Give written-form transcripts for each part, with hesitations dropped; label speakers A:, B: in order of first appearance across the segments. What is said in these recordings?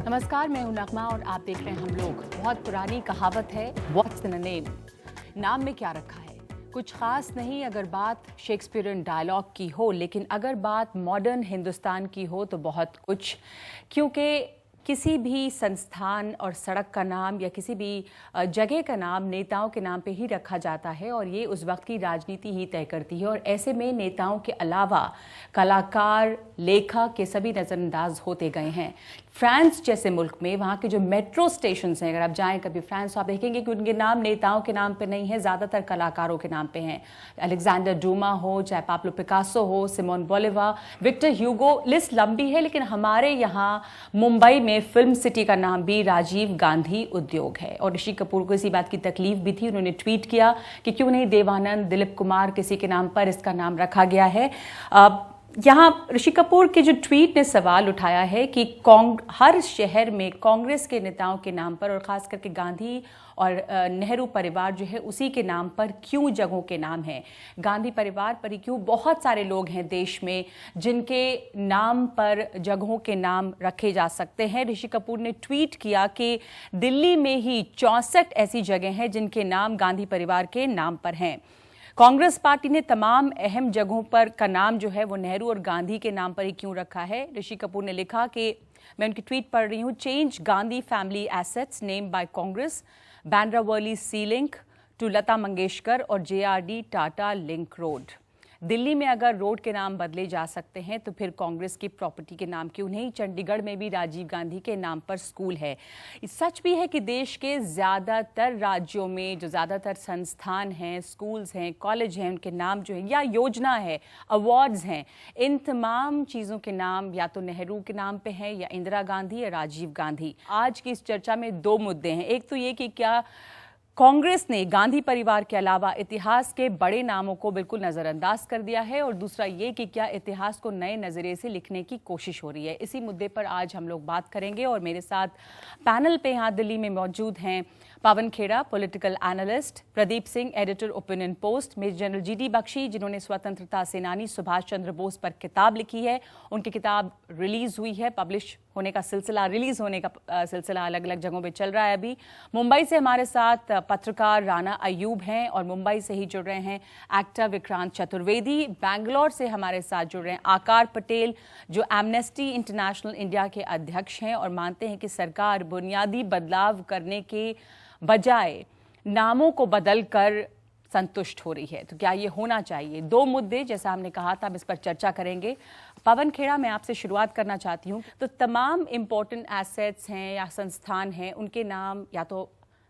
A: नमस्कार, मैं हूं नगमा और आप देख रहे हैं हम लोग। बहुत पुरानी कहावत है, व्हाट्स इन अ नेम। नाम में क्या रखा है, कुछ खास नहीं अगर बात शेक्सपियरियन डायलॉग की हो, लेकिन अगर बात मॉडर्न हिंदुस्तान की हो तो बहुत कुछ। क्योंकि किसी भी संस्थान और सड़क का नाम या किसी भी जगह का नाम नेताओं के नाम पे ही रखा जाता है और ये उस वक्त की राजनीति ही तय करती है। और ऐसे में नेताओं के अलावा कलाकार, लेखक के सभी नज़रअंदाज होते गए हैं। फ्रांस जैसे मुल्क में वहाँ के जो मेट्रो स्टेशंस हैं, अगर आप जाएं कभी फ्रांस तो आप देखेंगे कि उनके नाम नेताओं के नाम पे नहीं है, ज़्यादातर कलाकारों के नाम पे हैं। अलेक्जेंडर डूमा हो, चाहे पाब्लो पिकासो हो, Simon Bolivar, Victor Hugo, list लंबी है। लेकिन हमारे यहाँ मुंबई में फिल्म सिटी का नाम भी राजीव गांधी उद्योग है। और ऋषि कपूर को इसी बात की तकलीफ भी थी, उन्होंने ट्वीट किया कि क्यों नहीं देवानंद, दिलीप कुमार किसी के नाम पर इसका नाम रखा गया है। यहाँ ऋषि कपूर के जो ट्वीट ने सवाल उठाया है कि हर शहर में कांग्रेस के नेताओं के नाम पर और ख़ास करके गांधी और नेहरू परिवार जो है उसी के नाम पर क्यों जगहों के नाम हैं, गांधी परिवार पर ही क्यों। बहुत सारे लोग हैं देश में जिनके नाम पर जगहों के नाम रखे जा सकते हैं। ऋषि कपूर ने ट्वीट किया कि दिल्ली में ही 64 ऐसी जगह हैं जिनके नाम गांधी परिवार के नाम पर हैं। कांग्रेस पार्टी ने तमाम अहम जगहों पर का नाम जो है वो नेहरू और गांधी के नाम पर ही क्यों रखा है। ऋषि कपूर ने लिखा कि मैं उनकी ट्वीट पढ़ रही हूँ, change Gandhi family assets name by Congress, Bandra Worli sea link to Lata Mangeshkar और JRD Tata link road. Delhi में अगर रोड के नाम बदले जा सकते हैं तो फिर कांग्रेस की प्रॉपर्टी के नाम क्यों नहीं। चंडीगढ़ में भी राजीव गांधी के नाम पर स्कूल है। सच भी है कि देश के ज़्यादातर राज्यों में जो ज़्यादातर संस्थान हैं, स्कूल्स हैं, कॉलेज हैं, उनके नाम जो है या योजना है, अवार्ड्स हैं, इन तमाम चीज़ों के नाम या तो नेहरू के नाम पे हैं या इंदिरा गांधी या राजीव गांधी। आज की इस चर्चा में दो मुद्दे हैं। एक तो ये कि क्या कांग्रेस ने गांधी परिवार के अलावा इतिहास के बड़े नामों को बिल्कुल नज़रअंदाज कर दिया है, और दूसरा ये कि क्या इतिहास को नए नज़रिए से लिखने की कोशिश हो रही है। इसी मुद्दे पर आज हम लोग बात करेंगे और मेरे साथ पैनल पे यहाँ दिल्ली में मौजूद हैं Pawan Khera, political analyst, Pradeep Singh, editor opinion post, major general GD Bakshi जिन्होंने स्वतंत्रता सेनानी सुभाष चंद्र बोस पर किताब लिखी है। उनकी किताब रिलीज हुई है, पब्लिश होने का सिलसिला, रिलीज होने का सिलसिला अलग अलग जगहों पे चल रहा है अभी। मुंबई से हमारे साथ पत्रकार राना अयूब हैं और मुंबई से ही जुड़ रहे हैं एक्टर विक्रांत चतुर्वेदी। बैंगलोर से हमारे साथ जुड़ रहे हैं आकार पटेल जो एमनेस्टी इंटरनेशनल इंडिया के अध्यक्ष हैं और मानते हैं कि सरकार बुनियादी बदलाव करने के बजाय नामों को बदलकर संतुष्ट हो रही है। तो क्या ये होना चाहिए? दो मुद्दे जैसा हमने कहा था, हम इस पर चर्चा करेंगे। पवन खेड़ा, मैं आपसे शुरुआत करना चाहती हूँ। तो तमाम इम्पोर्टेंट एसेट्स हैं या संस्थान हैं, उनके नाम या तो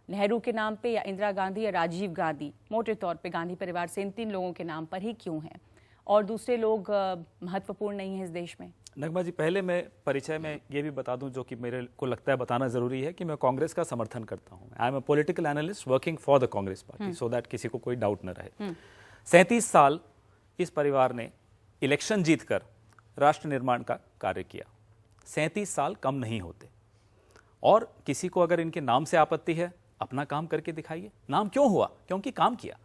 A: नेहरू के नाम पे या इंदिरा गांधी या राजीव गांधी, मोटे तौर पे गांधी परिवार से इन तीन लोगों के नाम पर ही क्यों हैं और दूसरे लोग महत्वपूर्ण नहीं हैं इस देश में?
B: नगमा जी, पहले मैं परिचय में ये भी बता दूं जो कि मेरे को लगता है बताना जरूरी है कि मैं कांग्रेस का समर्थन करता हूं। I am a political analyst working for the Congress party, so that किसी को कोई डाउट न रहे। 37 साल इस परिवार ने इलेक्शन जीतकर राष्ट्र निर्माण का कार्य किया। 37 साल कम नहीं होते। और किसी को अगर इनके नाम से आपत्ति है, अपना काम करके दिखाइए। नाम क्यों हुआ? क्योंकि काम किया।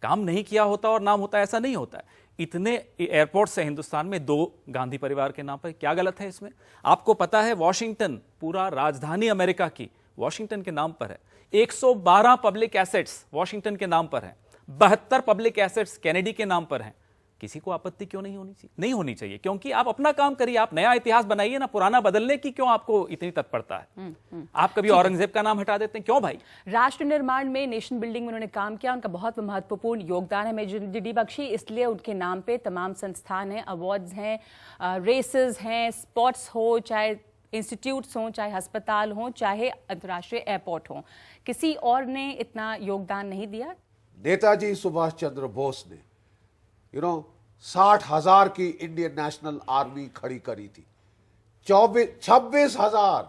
B: काम नहीं किया होता और नाम होता, ऐसा नहीं होता है। इतने एयरपोर्ट से हिंदुस्तान में 2 गांधी परिवार के नाम पर, क्या गलत है इसमें? आपको पता है वॉशिंगटन, पूरा राजधानी अमेरिका की वॉशिंगटन के नाम पर है। 112 पब्लिक एसेट्स वॉशिंगटन के नाम पर हैं। 72 पब्लिक एसेट्स केनेडी के नाम पर हैं। किसी को आपत्ति क्यों नहीं होनी चाहिए? नहीं होनी चाहिए, क्योंकि आप अपना काम करिए, आप नया इतिहास बनाइए ना। पुराना बदलने की क्यों आपको इतनी तत्परता है? आप कभी औरंगजेब का नाम हटा देते हैं, क्यों भाई?
A: राष्ट्र निर्माण में, नेशन बिल्डिंग में उन्होंने काम किया, उनका बहुत महत्वपूर्ण योगदान है। मेजर GD बख्शी, इसलिए उनके नाम पे तमाम संस्थान हैं, अवार्ड्स हैं, रेसेस हैं, स्पोर्ट्स हो, चाहे इंस्टीट्यूट्स हों, चाहे अस्पताल हों, चाहे अंतर्राष्ट्रीय एयरपोर्ट हों, किसी और ने इतना योगदान नहीं दिया।
C: नेताजी सुभाष चंद्र बोस ने 60,000 की इंडियन नेशनल आर्मी खड़ी करी थी। 26,000,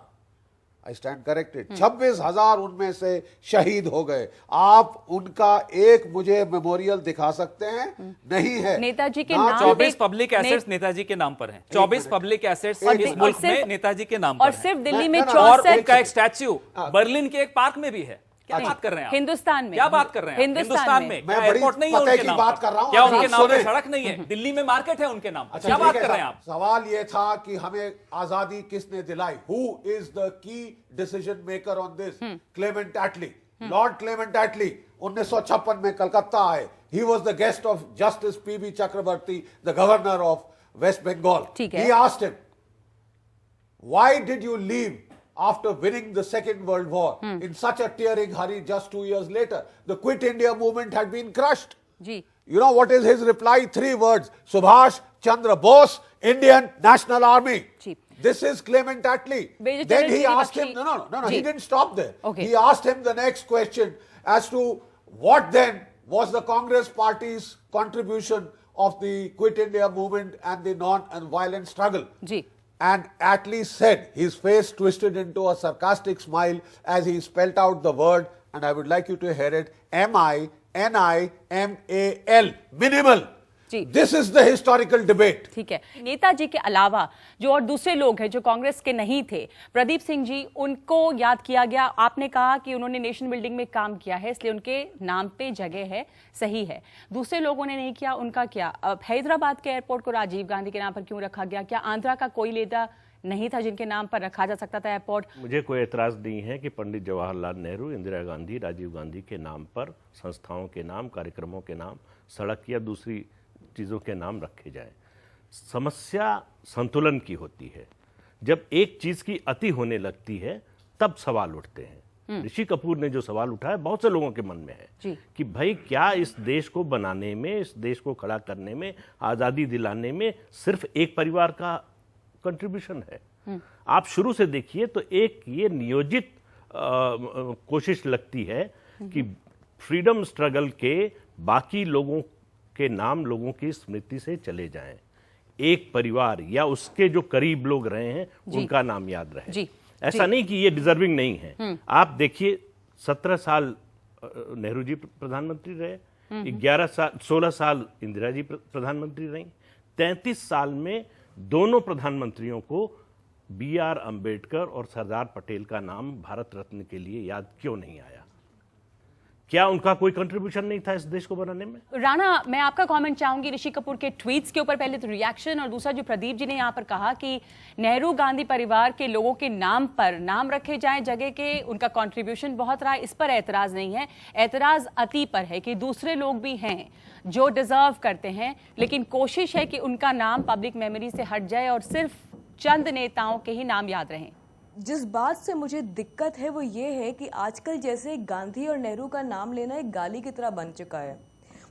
C: आई स्टैंड करेक्टेड, 26,000 उनमें से शहीद हो गए। आप उनका एक मुझे मेमोरियल दिखा सकते हैं? नहीं है।
A: नेताजी के नाम
B: 24 पब्लिक एसेट्स नेताजी के नाम पर हैं। 24 पब्लिक एसेट्स इस मुल्क में नेताजी के नाम पर
A: और सिर्फ दिल्ली में
B: और
A: 64।
B: उनका एक स्टैच्यू बर्लिन के एक पार्क में भी है। क्या बात कर रहे हैं आप?
A: हिंदुस्तान में,
B: क्या बात कर रहे हैं? हिंदुस्तान में
C: मैं
B: क्या
C: बड़ी
B: एयरपोर्ट नहीं है
C: पते
B: उनके
C: की
B: नाम
C: बात
B: पर?
C: कर रहा हूं,
B: क्या
C: आप
B: उनके नाम पे
C: सुने।
B: सड़क नहीं है? दिल्ली में मार्केट है उनके नाम पर।
C: अच्छा,
B: क्या
C: ठीक
B: बात
C: है
B: कर रहे हैं
C: साहब।
B: आप?
C: सवाल ये था कि हमें आजादी किसने दिलाई? Who is the key decision maker on this? Clement Attlee, Lord Clement Attlee 1956 में कलकत्ता आए। He was the guest of justice PB Chakraborty, the governor of west Bengal.
A: ठीक है।
C: He asked him, why did you leave after winning the Second World War in such a tearing hurry just 2 years later? The Quit India movement had been crushed.
A: Ji
C: You know what is his reply? 3 words: Subhash Chandra Bose, Indian National Army.
A: Ji.
C: This is Clement Attlee.
A: Major
C: Then
A: General
C: he
A: Siri
C: asked him,
A: Bakshi-
C: no,
A: ji.
C: he didn't stop there.
A: Okay.
C: He asked him the next question as to what then was the Congress party's contribution of the Quit India movement and the non-violent struggle.
A: Ji
C: And Attlee said, his face twisted into a sarcastic smile as he spelt out the word, and I would like you to hear it, MINIMAL, minimal.
A: Ji.
C: This is the historical debate.
A: ठीक है। नेताजी के अलावा जो और दूसरे लोग हैं जो कांग्रेस के नहीं थे, प्रदीप सिंह जी, उनको याद किया गया। आपने कहा कि उन्होंने नेशन बिल्डिंग में काम किया है, इसलिए उनके नाम पे जगह है, सही है। दूसरे लोगों ने नहीं किया, उनका क्या? अब हैदराबाद के एयरपोर्ट को राजीव गांधी के नाम पर क्यों रखा गया? क्या आंध्रा का कोई नेता नहीं था जिनके नाम पर रखा जा सकता था एयरपोर्ट?
D: मुझे कोई एतराज़ नहीं है कि पंडित जवाहरलाल नेहरू, इंदिरा गांधी, राजीव गांधी के नाम पर संस्थाओं के नाम, कार्यक्रमों के नाम, सड़क या दूसरी चीज़ों के नाम रखे जाएं। समस्या संतुलन की होती है। जब एक चीज़ की अति होने लगती है तब सवाल उठते हैं। ऋषि कपूर ने जो सवाल उठाया बहुत से लोगों के मन में है
A: जी।
D: कि भाई क्या इस देश को बनाने में, इस देश को खड़ा करने में, आज़ादी दिलाने में सिर्फ एक परिवार का कंट्रीब्यूशन है? आप शुरू से देखिए तो एक ये नियोजित कोशिश लगती है कि फ्रीडम स्ट्रगल के बाकी लोगों के नाम लोगों की स्मृति से चले जाएं, एक परिवार या उसके जो करीब लोग रहे हैं उनका नाम याद रहे।
A: जी।
D: ऐसा नहीं कि ये डिजर्विंग नहीं है। आप देखिए 17 साल नेहरू जी प्रधानमंत्री रहे, 16 साल इंदिरा जी प्रधानमंत्री रही। 33 साल में दोनों प्रधानमंत्रियों को BR अंबेडकर और सरदार पटेल का नाम भारत रत्न के लिए याद क्यों नहीं आया? क्या उनका कोई कंट्रीब्यूशन नहीं था इस देश को बनाने में?
A: राणा, मैं आपका कमेंट चाहूंगी ऋषि कपूर के ट्वीट्स के ऊपर। पहले तो रिएक्शन, और दूसरा जो प्रदीप जी ने यहाँ पर कहा कि नेहरू गांधी परिवार के लोगों के नाम पर नाम रखे जाएं जगह के, उनका कंट्रीब्यूशन बहुत रहा, इस पर एतराज नहीं है। एतराज अति पर है कि दूसरे लोग भी हैं जो डिजर्व करते हैं, लेकिन कोशिश है कि उनका नाम पब्लिक मेमोरी से हट जाए और सिर्फ चंद नेताओं के ही नाम याद रहें।
E: जिस बात से मुझे दिक्कत है वो ये है कि आजकल जैसे गांधी और नेहरू का नाम लेना एक गाली की तरह बन चुका है।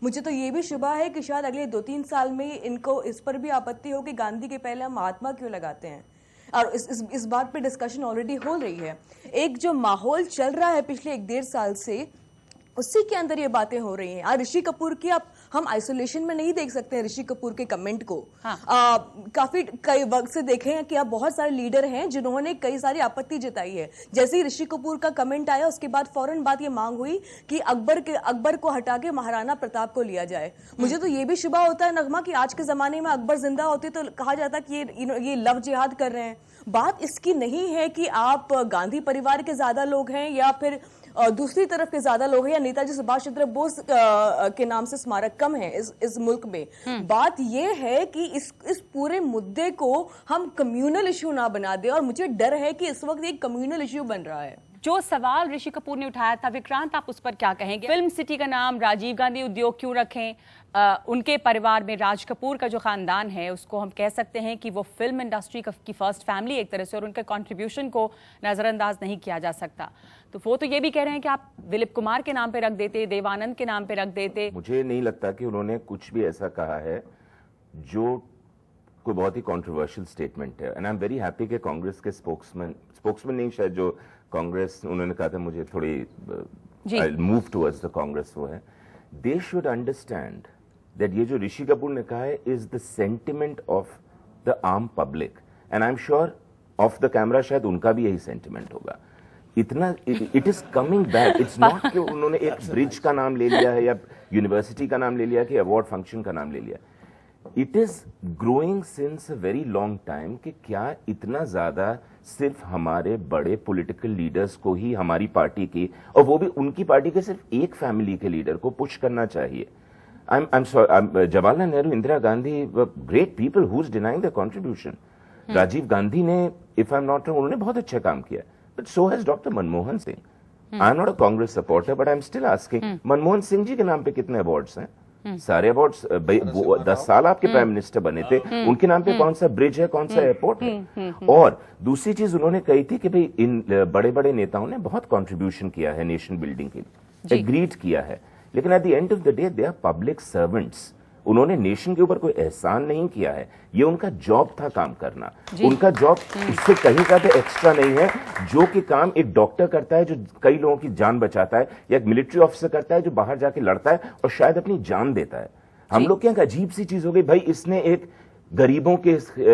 E: मुझे तो ये भी शुबा है कि शायद अगले 2-3 साल में इनको इस पर भी आपत्ति हो कि गांधी के पहले हम महात्मा क्यों लगाते हैं, और इस बात पे डिस्कशन ऑलरेडी हो रही है। एक जो माहौल चल रहा है पिछले 1-1.5 साल से, उसी के अंदर ये बातें हो रही हैं। और ऋषि कपूर की हम आइसोलेशन में नहीं देख सकते हैं ऋषि कपूर के कमेंट को।
A: हाँ।
E: कई वक्त से देखे हैं कि अब बहुत सारे लीडर हैं जिन्होंने कई सारी आपत्ति जताई है। जैसे ही ऋषि कपूर का कमेंट आया उसके बाद फौरन बात ये मांग हुई कि अकबर को हटा के महाराणा प्रताप को लिया जाए। मुझे तो ये भी शुबा होता है नगमा कि आज के जमाने में अकबर जिंदा होते तो कहा जाता कि ये लव जिहाद कर रहे हैं। बात इसकी नहीं है कि आप गांधी परिवार के ज्यादा लोग हैं या फिर दूसरी तरफ के ज्यादा लोग हैं या नेताजी सुभाष चंद्र बोस के नाम से स्मारक कम है इस मुल्क में। बात यह है कि इस पूरे मुद्दे को हम कम्युनल इश्यू ना बना दे, और मुझे डर है कि इस वक्त एक कम्युनल इश्यू बन रहा है।
A: जो सवाल ऋषि कपूर ने उठाया था, विक्रांत आप उस पर क्या कहेंगे? फिल्म सिटी का नाम राजीव गांधी उद्योग क्यों रखें? उनके परिवार में राज कपूर का जो खानदान है उसको हम कह सकते हैं कि वो फिल्म इंडस्ट्री की फर्स्ट फैमिली एक तरह से, और उनके कंट्रीब्यूशन को नजरअंदाज नहीं किया जा सकता। तो वो तो ये भी कह रहे हैं कि आप दिलीप कुमार के नाम पे रख देते, देवानंद के नाम पे रख देते।
F: मुझे नहीं लगता कि उन्होंने कुछ भी ऐसा कहा है जो कोई बहुत ही कंट्रोवर्शियल स्टेटमेंट है। And I am very happy कि कांग्रेस के स्पोक्समैन नहीं, शायद जो कांग्रेस, उन्होंने कहा था मुझे थोड़ी मूव टुवर्ड्स द कांग्रेस वो है। दे शुड अंडरस्टैंड दैट ये जो ऋषि कपूर ने कहा है is the sentiment of the aam public, and I am sure of the camera शायद उनका भी यही सेंटिमेंट होगा। इतना it is coming back. It's not कि उन्होंने एक ब्रिज का नाम ले लिया है या यूनिवर्सिटी का नाम ले लिया कि अवार्ड फंक्शन का नाम ले लिया। It is growing since a very long time कि क्या इतना ज्यादा सिर्फ हमारे बड़े पॉलिटिकल लीडर्स को ही हमारी पार्टी की, और वो भी उनकी पार्टी के सिर्फ एक फैमिली के लीडर को पुश करना चाहिए? I'm sorry, Jawaharlal Nehru, Indira Gandhi were great people. Who's denying their contribution? Rajiv Gandhi ने, if I'm not wrong, उन्होंने बहुत अच्छा काम किया. But so has Dr. Manmohan Singh. I'm not a Congress supporter, but I'm still asking. Manmohan Singh ji के नाम पे कितने अवार्ड्स हैं? सारे अवार्ड्स 10 साल आपके प्राइम मिनिस्टर बने थे, उनके नाम पे कौन सा ब्रिज है, कौन सा एयरपोर्ट है? और दूसरी चीज उन्होंने कही थी कि भाई इन बड़े बड़े नेताओं ने बहुत कंट्रीब्यूशन किया है नेशन बिल्डिंग के लिए, एग्रीड किया है, लेकिन at the end of the day they are public servants. उन्होंने नेशन के ऊपर कोई एहसान नहीं किया है, ये उनका जॉब था काम करना. उनका जॉब उससे कहीं का भी एक्स्ट्रा नहीं है. जो कि काम एक डॉक्टर करता है जो कई लोगों की जान बचाता है, या एक मिलिट्री ऑफिसर करता है जो बाहर जाके लड़ता है और शायद अपनी जान देता है. हम लोग क्या अजीब सी चीज हो गई, भाई इसने एक गरीबों के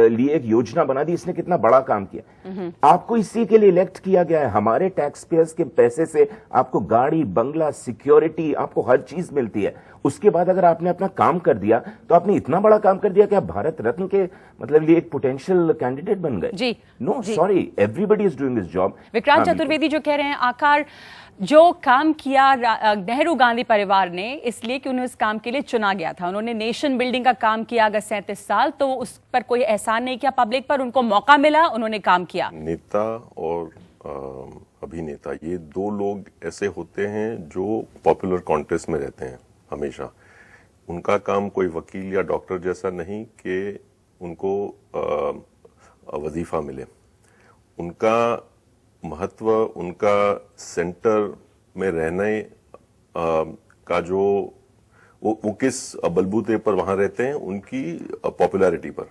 F: लिए एक योजना बना दी, इसने कितना बड़ा काम किया. आपको इसी के लिए इलेक्ट किया गया है. हमारे टैक्स पेयर्स के पैसे से आपको गाड़ी, बंगला, सिक्योरिटी, आपको हर चीज मिलती है. उसके बाद अगर आपने अपना काम कर दिया तो आपने इतना बड़ा काम कर दिया कि आप भारत रत्न के मतलब लिए एक पोटेंशियल कैंडिडेट बन गए.
A: Ji
F: no sorry, everybody is doing this job.
A: Vikrant Chaturvedi जो कह रहे हैं, आकार जो काम किया नेहरू गांधी परिवार ने, इसलिए कि उन्हें उस काम के लिए चुना गया था. उन्होंने नेशन बिल्डिंग का काम किया अगर 37 साल, तो उस पर कोई एहसान नहीं किया पब्लिक पर. उनको मौका मिला, उन्होंने काम किया.
G: नेता और अभिनेता, ये दो लोग ऐसे होते हैं जो पॉपुलर कॉन्टेस्ट में रहते हैं हमेशा. उनका काम कोई वकील या डॉक्टर जैसा नहीं कि उनको वजीफा मिले. उनका महत्व, उनका सेंटर में रहने का जो वो किस बलबूते पर वहां रहते हैं, उनकी पॉपुलैरिटी पर.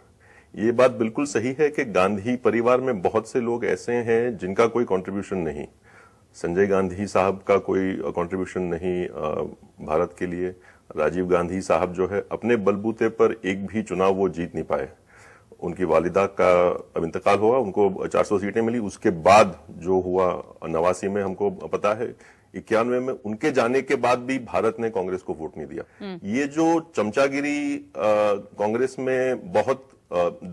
G: ये बात बिल्कुल सही है कि गांधी परिवार में बहुत से लोग ऐसे हैं जिनका कोई कंट्रीब्यूशन नहीं. संजय गांधी साहब का कोई कंट्रीब्यूशन नहीं भारत के लिए. राजीव गांधी साहब जो है अपने बलबूते पर एक भी चुनाव वो जीत नहीं पाए. उनकी वालिदा का अब इंतकाल हुआ, उनको 400 सीटें मिली. उसके बाद जो हुआ 89 में, हमको पता है 91 में, उनके जाने के बाद भी भारत ने कांग्रेस को वोट नहीं दिया. ये जो चमचागिरी कांग्रेस में बहुत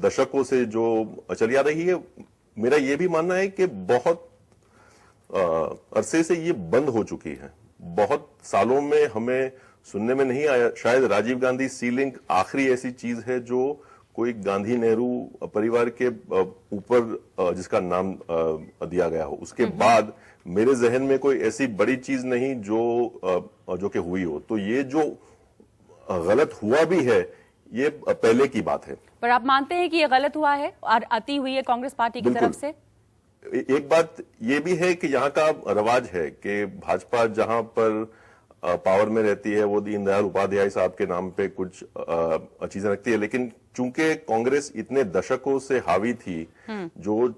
G: दशकों से जो चली आ रही है, मेरा ये भी मानना है कि बहुत अरसे से ये बंद हो चुकी है. बहुत सालों में हमें सुनने में नहीं आया. शायद राजीव गांधी सीलिंग आखिरी ऐसी चीज है जो कोई गांधी नेहरू परिवार के ऊपर जिसका नाम दिया गया हो. उसके बाद मेरे जहन में कोई ऐसी बड़ी चीज नहीं जो कि हुई हो. तो ये जो गलत हुआ भी है, ये पहले की बात है.
A: पर आप मानते हैं कि ये गलत हुआ है और अति हुई है कांग्रेस पार्टी की तरफ से?
G: एक बात ये भी है कि यहाँ का रवाज है कि भाजपा जहां पर पावर में रहती है वो दीनदयाल उपाध्याय साहब के नाम पे कुछ चीजें रखती है. लेकिन चूंकि कांग्रेस इतने दशकों से हावी थी, जो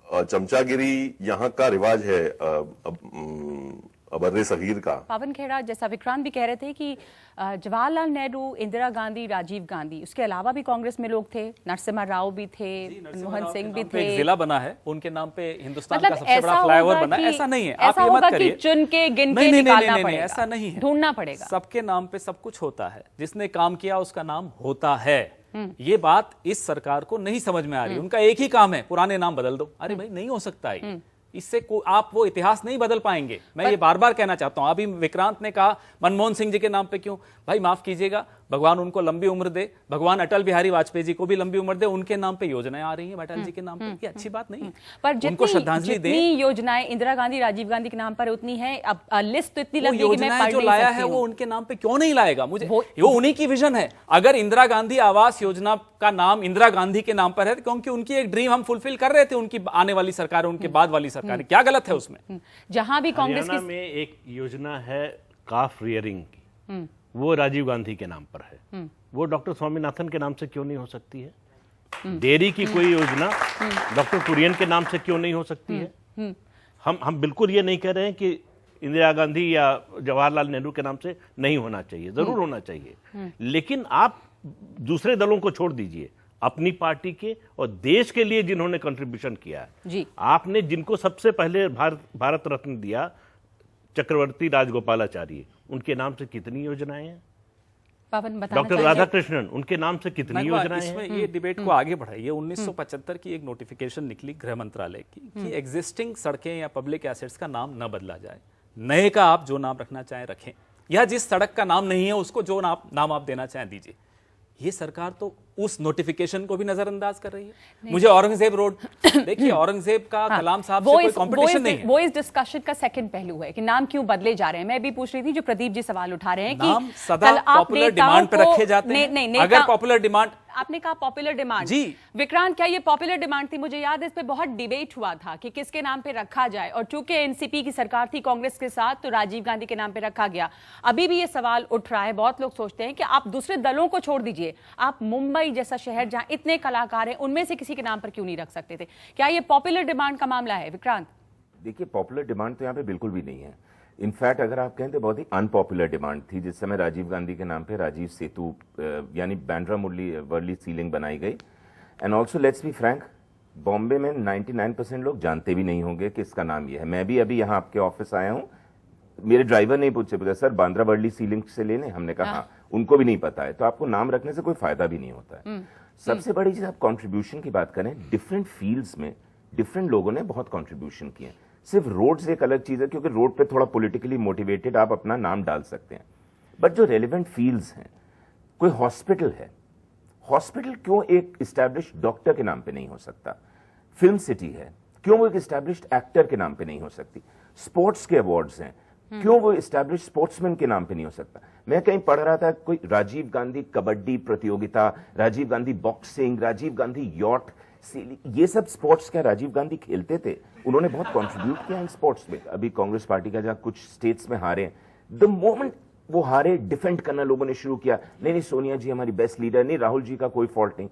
G: चमचागिरी यहाँ का रिवाज है बर्रे सगीर का.
A: पावन खेड़ा, जैसा विक्रांत भी कह रहे थे कि जवाहरलाल नेहरू, इंदिरा गांधी, राजीव गांधी, उसके अलावा भी कांग्रेस में लोग थे. नरसिम्हा राव भी थे, मनमोहन सिंह भी थे.
B: एक जिला बना है उनके नाम पे, हिंदुस्तान
A: मतलब
B: का सबसे बड़ा फ्लाईओवर बना है. ऐसा नहीं है, आप ये मत करिए.
A: चुन के गिन के निकालना पड़ेगा.
B: ऐसा नहीं है,
A: ढूंढना पड़ेगा.
B: सबके नाम पे सब कुछ होता है. जिसने काम किया उसका नाम होता है. ये बात इस सरकार को नहीं समझ में आ रही. उनका एक ही काम है, पुराने नाम बदल दो. अरे भाई, नहीं हो सकता है. इससे आप वो इतिहास नहीं बदल पाएंगे. मैं ये बार बार कहना चाहता हूं. अभी विक्रांत ने कहा मनमोहन सिंह जी के नाम पे क्यों. भाई माफ कीजिएगा, भगवान उनको लंबी उम्र दे. भगवान अटल बिहारी वाजपेयी जी को भी लंबी उम्र दे. उनके नाम पे योजनाएं आ रही हैं अटल जी के नाम पे. ये अच्छी बात नहीं.
A: पर
B: उनको श्रद्धांजलि दें.
A: योजनाएं इंदिरा गांधी, राजीव गांधी के नाम पर उतनी है. अब लिस्ट तो इतनी लंबी है कि मैं पढ़
B: जो
A: नहीं
B: लाया
A: सकती
B: है
A: हूं.
B: वो उनके नाम पे क्यों नहीं लाएगा. मुझे वो उन्हीं की विजन है. अगर इंदिरा गांधी आवास योजना का नाम इंदिरा गांधी के नाम पर है, क्योंकि उनकी एक ड्रीम हम फुलफिल कर रहे थे. उनकी आने वाली सरकार, उनके बाद वाली सरकार, क्या गलत है उसमें?
A: जहां भी कांग्रेस
D: हरियाणा में एक योजना है काफ रियरिंग की, वो राजीव गांधी के नाम पर है. वो डॉक्टर स्वामीनाथन के नाम से क्यों नहीं हो सकती है? डेयरी की कोई योजना डॉक्टर कुरियन के नाम से क्यों नहीं हो सकती है? हम बिल्कुल ये नहीं कह रहे हैं कि इंदिरा गांधी या जवाहरलाल नेहरू के नाम से नहीं होना चाहिए. जरूर होना चाहिए. लेकिन आप दूसरे दलों को छोड़ दीजिए, अपनी पार्टी के और देश के लिए जिन्होंने कंट्रीब्यूशन किया है
A: जी.
D: आपने जिनको सबसे पहले भारत रत्न दिया, चक्रवर्ती राजगोपालाचारी, उनके नाम से कितनी योजनाएं हैं?
A: पवन बताना
D: डॉक्टर
A: चाहिए।
D: राधाकृष्णन, उनके नाम से कितनी योजनाएं हैं।
B: इसमें ये डिबेट को आगे बढ़ाइए। 1975 की एक नोटिफिकेशन निकली गृह मंत्रालय की कि एग्जिस्टिंग सड़कें या पब्लिक एसेट्स का नाम न बदला जाए, नए का आप जो नाम रखना चाहें रखें, या जिस सड़क का नाम नहीं है उसको जो नाम आप देना चाहें दीजिए। ये सरकार तो उस नोटिफिकेशन को भी नजरअंदाज कर रही है। मुझे औरंगजेब रोड, देखिए औरंगजेब का कलाम साहब से कोई कंपटीशन नहीं है।
A: वो इस डिस्कशन का सेकंड पहलू है कि नाम क्यों बदले जा रहे हैं। मैं भी पूछ रही थी, जो प्रदीप जी सवाल उठा रहे हैं कि
B: नाम सदा पॉपुलर डिमांड पे रखे जाते हैं। अगर पॉपुलर डिमांड,
A: आपने कहा पॉपुलर डिमांड
B: जी
A: विक्रांत, क्या ये पॉपुलर डिमांड थी? मुझे याद है इस पे बहुत डिबेट हुआ था कि किसके नाम पे रखा जाए, और चूंकि एनसीपी की सरकार थी कांग्रेस के साथ, तो राजीव गांधी के नाम पे रखा गया। अभी भी ये सवाल उठ रहा है, बहुत लोग सोचते हैं कि आप दूसरे दलों को छोड़ दीजिए, आप मुंबई जैसा शहर जहां इतने कलाकार हैं उनमें से किसी के नाम पर क्यों नहीं रख सकते थे? क्या ये पॉपुलर डिमांड का मामला है विक्रांत?
F: देखिए, पॉपुलर डिमांड तो यहाँ पे बिल्कुल भी नहीं है। इनफैक्ट अगर आप कहें तो बहुत ही अनपॉपुलर डिमांड थी। जिस समय राजीव गांधी के नाम पे राजीव सेतु यानी बांद्रा वर्ली सीलिंग बनाई गई। And also let's be frank, Bombay में 99% लोग जानते भी नहीं होंगे कि इसका नाम ये है। मैं भी अभी यहाँ आपके ऑफिस आया हूँ, मेरे ड्राइवर नहीं पूछे सर बांद्रा वर्ली सीलिंग से लेने, हमने कहा हाँ, उनको भी नहीं पता है। तो आपको नाम रखने से कोई फायदा भी नहीं होता है। सबसे बड़ी चीज, आप कंट्रीब्यूशन की बात करें, डिफरेंट फील्ड्स में डिफरेंट लोगों ने बहुत कंट्रीब्यूशन किए। सिर्फ रोड से एक अलग चीज है, क्योंकि रोड पे थोड़ा पॉलिटिकली मोटिवेटेड आप अपना नाम डाल सकते हैं, बट जो रेलेवेंट फील्ड्स हैं, कोई हॉस्पिटल है, हॉस्पिटल क्यों एक इस्टेब्लिश्ड डॉक्टर के नाम पे नहीं हो सकता? फिल्म सिटी है, क्यों वो एक इस्टेब्लिश्ड एक्टर के नाम पे नहीं हो सकती? स्पोर्ट्स के अवार्ड्स हैं, क्यों वो इस्टेब्लिश्ड स्पोर्ट्समैन के नाम पे नहीं हो सकता? मैं कहीं पढ़ रहा था, कोई राजीव गांधी कबड्डी प्रतियोगिता, राजीव गांधी बॉक्सिंग, राजीव गांधी यॉट, ये सब स्पोर्ट्स क्या राजीव गांधी खेलते थे? उन्होंने बहुत कंट्रीब्यूट किया इन स्पोर्ट्स में। अभी कांग्रेस पार्टी का जहां कुछ स्टेट्स में हारे, द मोमेंट वो हारे, डिफेंड करना लोगों ने शुरू किया, नहीं सोनिया जी हमारी बेस्ट लीडर, नहीं राहुल जी का कोई फॉल्ट नहीं।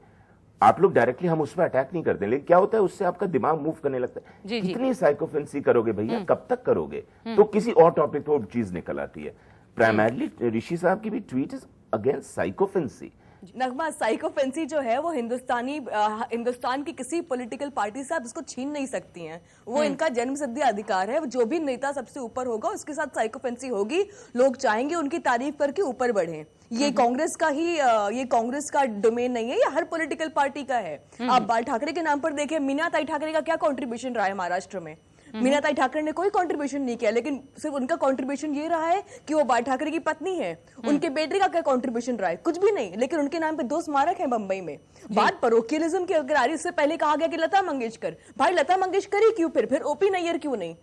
F: आप लोग डायरेक्टली हम उस पर अटैक नहीं करते, लेकिन क्या होता है उससे आपका दिमाग मूव करने लगता है। कितनी साइकोफेंसी करोगे भैया, कब तक करोगे? तो किसी और टॉपिक पर चीज निकल आती है। प्राइमरली ऋषि साहब की भी tweet is against sycophancy.
E: Nagma, sycophancy जो है वो हिंदुस्तान की किसी पॉलिटिकल पार्टी से आप इसको छीन नहीं सकती हैं। वो इनका जन्मसिद्ध अधिकार है। जो भी नेता सबसे ऊपर होगा उसके साथ साइकोफेंसी होगी। लोग चाहेंगे उनकी तारीफ करके ऊपर बढ़े। ये कांग्रेस का डोमेन नहीं है, ये हर पॉलिटिकल पार्टी का है। आप बाल ठाकरे के नाम पर देखिए, मीनाताई ठाकरे का क्या कॉन्ट्रीब्यूशन रहा है महाराष्ट्र में? मीनाताई ठाकरे ने कोई कंट्रीब्यूशन नहीं किया, लेकिन सिर्फ उनका कंट्रीब्यूशन ये रहा है कि वो बाल ठाकरे की पत्नी है। उनके बेटे का क्या कंट्रीब्यूशन रहा है? कुछ भी नहीं, लेकिन उनके नाम पे 2 स्मारक है मुंबई में। बात परोकियलिज्म की अगर आ रही, इससे पहले कहा गया कि लता मंगेशकर, भाई लता मंगेशकर ही क्यों? फिर ओपी नैयर क्यों नहीं?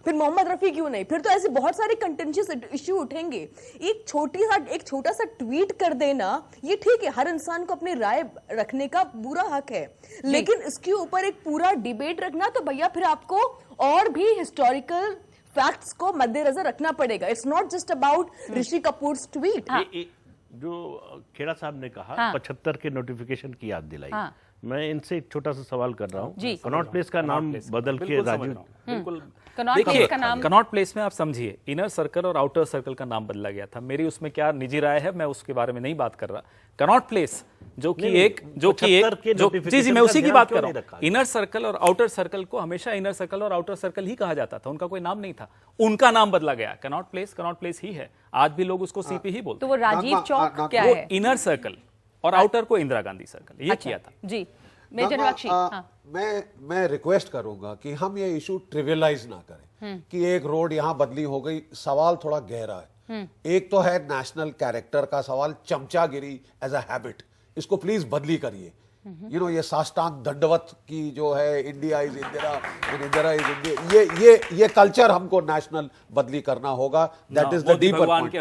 E: फिर मोहम्मद रफी क्यों नहीं? फिर तो ऐसे बहुत सारे कंटेंशियस इश्यू उठेंगे। एक छोटा सा ट्वीट कर देना ये ठीक है, हर इंसान को अपनी राय रखने का पूरा हक है, लेकिन इसके ऊपर एक पूरा डिबेट रखना, तो भैया फिर आपको और भी हिस्टोरिकल फैक्ट्स को मद्देनजर रखना पड़ेगा। It's not just about Rishi Kapoor tweet.
D: जो खेड़ा साहब ने कहा 75 के नोटिफिकेशन की याद दिलाई। मैं इनसे एक छोटा सा सवाल कर रहा हूँ। कनॉट प्लेस का नाम बदल के राजीव,
B: बिल्कुल देखिए, कनॉट प्लेस में आप समझिए इनर सर्कल और आउटर सर्कल का नाम बदला गया था। मेरी उसमें क्या निजी राय है, मैं उसके बारे में नहीं बात कर रहा। कनॉट प्लेस जो मैं उसी की बात कर रहा हूँ। इनर सर्कल और आउटर सर्कल को हमेशा इनर सर्कल और आउटर सर्कल ही कहा जाता था, उनका कोई नाम नहीं था। उनका नाम बदला गया, कनॉट प्लेस ही है। आज भी लोग उसको सीपी ही बोलते।
A: तो वो राजीव चौक क्या है?
B: इनर सर्कल और आउटर को इंदिरा गांधी सर्कल, ये किया था
A: जी। मेजर बख्शी,
C: मैं रिक्वेस्ट करूंगा कि हम ये इशू ट्रिवियलाइज ना करें कि एक रोड यहां बदली हो गई। सवाल थोड़ा गहरा है। एक तो है नेशनल कैरेक्टर का सवाल, चमचागिरी एज अ हैबिट, इसको प्लीज बदली करिए। ये साष्टांग दंडवत की जो है, India is Indira and Indira is India, ये कल्चर हमको नेशनल बदली करना होगा। That is the deeper point.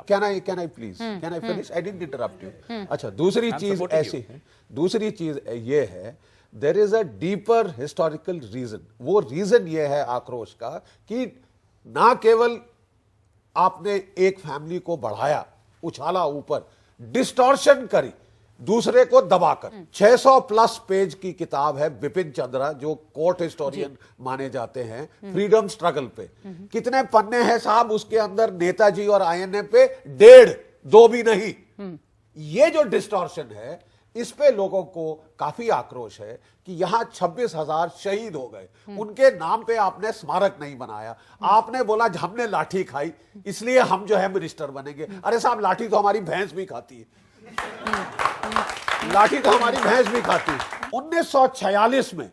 C: Can I please finish? I didn't interrupt you. अच्छा, दूसरी चीज ऐसी है, दूसरी चीज ये है, there is a deeper historical reason. वो रीजन ये है आक्रोश का कि ना केवल आपने एक फैमिली को बढ़ाया, उछाला ऊपर, डिस्टॉर्शन करी दूसरे को दबाकर। 600 प्लस पेज की किताब है बिपिन चंद्रा, जो कोर्ट हिस्टोरियन माने जाते हैं, फ्रीडम स्ट्रगल पे। कितने पन्ने हैं साहब उसके अंदर? नेताजी और आईएनए पे 1.5, 2 भी नहीं। ये जो डिस्टॉर्शन है, इस पे लोगों को काफी आक्रोश है कि यहां 26,000 शहीद हो गए, उनके नाम पे आपने स्मारक नहीं बनाया। आपने बोला हमने लाठी खाई इसलिए हम जो है मिनिस्टर बनेंगे। अरे साहब, लाठी तो हमारी भैंस भी खाती है, लाठी तो हमारी भैंस भी खाती है। 1946 में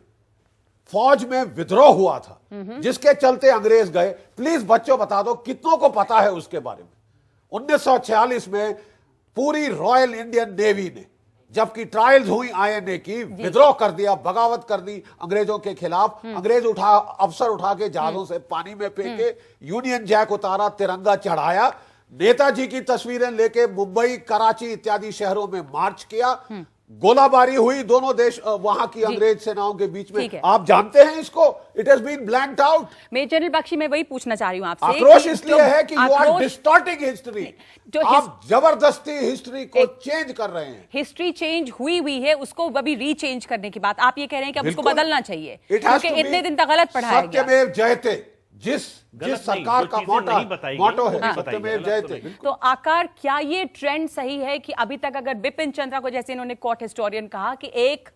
C: फौज में विद्रोह हुआ था जिसके चलते अंग्रेज गए। प्लीज बच्चों बता दो कितनों को पता है उसके बारे में। 1946 में पूरी रॉयल इंडियन नेवी ने, जबकि ट्रायल्स हुई आईएनए की, विद्रोह कर दिया, बगावत कर दी अंग्रेजों के खिलाफ। अंग्रेज अफसर उठा के जहाजों से पानी में फेंके, यूनियन जैक उतारा, तिरंगा चढ़ाया, नेताजी की तस्वीरें लेके मुंबई, कराची इत्यादि शहरों में मार्च किया। गोलाबारी हुई दोनों देश वहां की अंग्रेज सेनाओं के बीच में। आप जानते हैं इसको, it has been blanked out.
A: Major general Bakshi, मैं वही पूछना चाह रही हूं आपसे।
C: आक्रोश इसलिए है कि यू आर डिस्टॉर्टिंग हिस्ट्री, आप जबरदस्ती हिस्ट्री को चेंज कर रहे हैं।
A: हिस्ट्री चेंज हुई है, उसको अभी रीचेंज करने की बात आप ये कह रहे हैं कि अब उसको बदलना चाहिए,
C: It has
A: क्योंकि
C: to be
A: इतने दिन तक गलत पढ़ाया गया।
C: सत्यमेव जयते जिस सरकार का मोटो है,
D: हाँ।
C: सत्यमेव जयते।
A: तो आकार, क्या ये ट्रेंड सही है कि अभी तक अगर बिपिन चंद्रा को, जैसे इन्होंने कोर्ट हिस्टोरियन कहा कि एक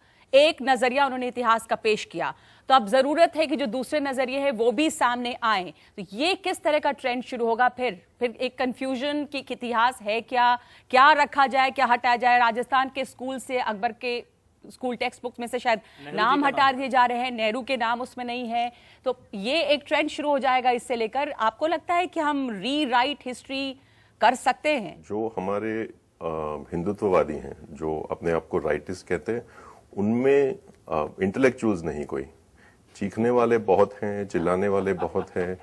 A: नजरिया उन्होंने इतिहास का पेश किया, तो अब जरूरत है कि जो दूसरे नजरिए हैं वो भी सामने आए। तो ये किस तरह का ट्रेंड शुरू होगा? फिर एक कंफ्यूजन की इतिहास है क्या रखा जाए, क्या हटाया जाए? राजस्थान के स्कूल से अकबर के स्कूल टेक्स्ट बुक्स में से शायद नाम हटा दिए जा रहे हैं, नेहरू के नाम उसमें नहीं है। तो ये एक ट्रेंड शुरू हो जाएगा इससे लेकर। आपको लगता है कि हम रीराइट हिस्ट्री कर सकते हैं?
G: जो हमारे हिंदुत्ववादी हैं, जो अपने आप को राइटिस्ट कहते हैं, उनमें इंटेलेक्चुअल्स नहीं कोई। चीखने वाले बहुत हैं, चिल्लाने वाले बहुत हैं,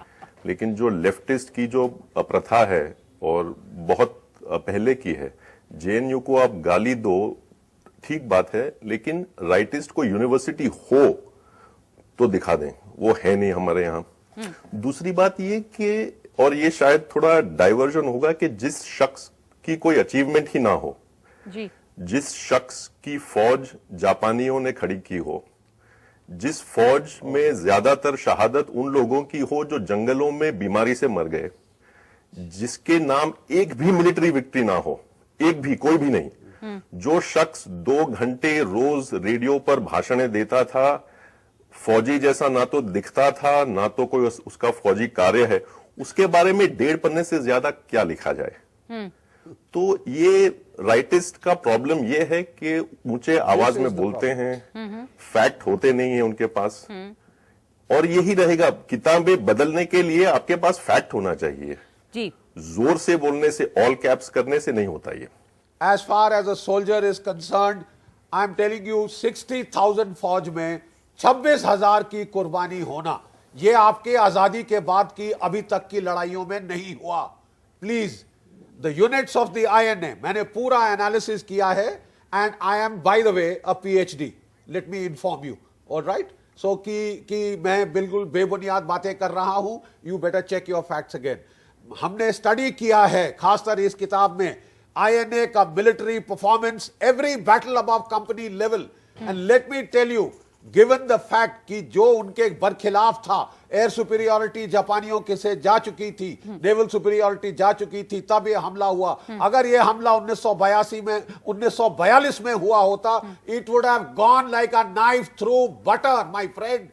G: लेकिन जो लेफ्टिस्ट की जो प्रथा है और बहुत पहले की है, जेएनयू को आप गाली दो, ठीक बात है, लेकिन राइटिस्ट को यूनिवर्सिटी हो तो दिखा दें, वो है नहीं हमारे यहाँ। दूसरी बात ये कि, और ये शायद थोड़ा डाइवर्जन होगा, कि जिस शख्स की कोई अचीवमेंट ही ना हो
A: जी,
G: जिस शख्स की फौज जापानियों ने खड़ी की हो, जिस फौज में ज्यादातर शहादत उन लोगों की हो जो जंगलों में बीमारी से मर गए, जिसके नाम एक भी मिलिट्री विक्ट्री ना हो, एक भी, कोई भी नहीं, जो शख्स 2 घंटे रोज रेडियो पर भाषणें देता था, फौजी जैसा ना तो दिखता था ना तो कोई उसका फौजी कार्य है, उसके बारे में 1.5 पन्ने से ज्यादा क्या लिखा जाए? तो ये राइटिस्ट का प्रॉब्लम ये है कि ऊंचे आवाज में बोलते हैं, फैक्ट होते नहीं है उनके पास, और यही रहेगा। किताबें बदलने के लिए आपके पास फैक्ट होना चाहिए
A: जी,
G: जोर से बोलने से, ऑल कैप्स करने से नहीं होता ये।
C: As far as a soldier is concerned, I am telling you 60,000 फौज में 26,000 की कुर्बानी होना, ये आपके आजादी के बाद की अभी तक की लड़ाइयों में नहीं हुआ। Please, the units of the INA, मैंने पूरा एनालिसिस किया है, and I am by the way a PhD, let me inform you, alright. So कि मैं बिल्कुल बेबुनियाद बातें कर रहा हूं, you better check your facts again. हमने स्टडी किया है खासकर इस किताब में आईएनए का military performance, every battle above company level, and let me tell you, given the fact कि जो उनके बरखिलाफ था, एयर सुपीरियरिटी जापानियों के से जा चुकी थी, नेवल सुपीरियरिटी जा चुकी थी, तब ये हमला हुआ। अगर ये हमला 1942 में हुआ होता, it would have gone like a knife through butter, my friend.